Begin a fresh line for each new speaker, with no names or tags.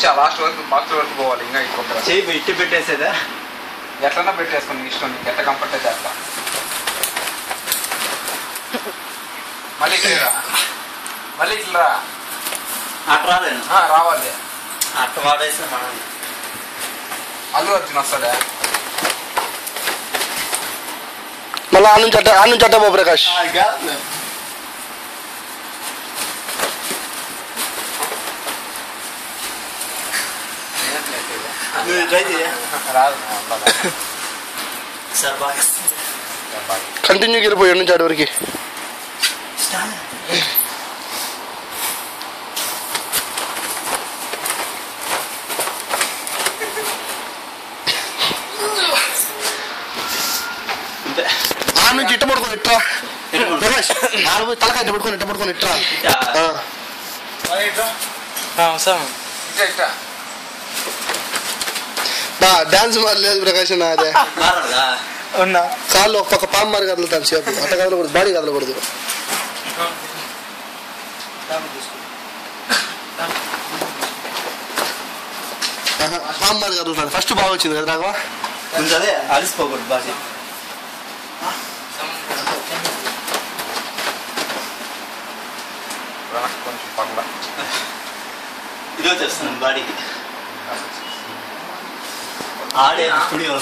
నుంచి ఆ లాస్ట్ వరకు బాక్స్ వరకు పోవాలి. ఇంకా ఇంకొక
చేయి ఇట్టి పెట్టేసేదా?
ఎట్లన్నా పెట్టేసుకో, నీకు ఇష్టం, నీకు ఎట్లా కంఫర్ట్ అయితే అట్లా. మళ్ళీ ఇట్లా మళ్ళీ ఇట్లా
అట్ట రాలేను.
రావాలి.
అట్ట వాడేసి మనం
అల్లు అర్జున్ వస్తాడా?
మళ్ళీ ఆ నుంచి అట్ట బాబు ప్రకాష్.
రాదు.
కంటిన్యూకి వెళ్ళిపోయి నుంచి ఆడి వరకు. ఆ నుంచి ఇట్ట పడుకొని ఇట్రా ప్రకాష్. తలకాయ ఇట్ట పడుకొని ఇట్రా. డాన్స్ మారలేదు ప్రకాష్. అదే కాళ్ళు ఒక పక్క పాము మారి కదలుతాను సేపు. అట్ట కదలకూడదు, బాడీ కదలకూడదు. పాము మారి కదులుతాను. ఫస్ట్ బాగా వచ్చింది కదా రాఘవ.
అదే అలిసిపోకూడదు బాడీ.
కొంచెం పగల
ఇది వచ్చేస్తున్నాను బాడీకి. ఆడే స్టూడియో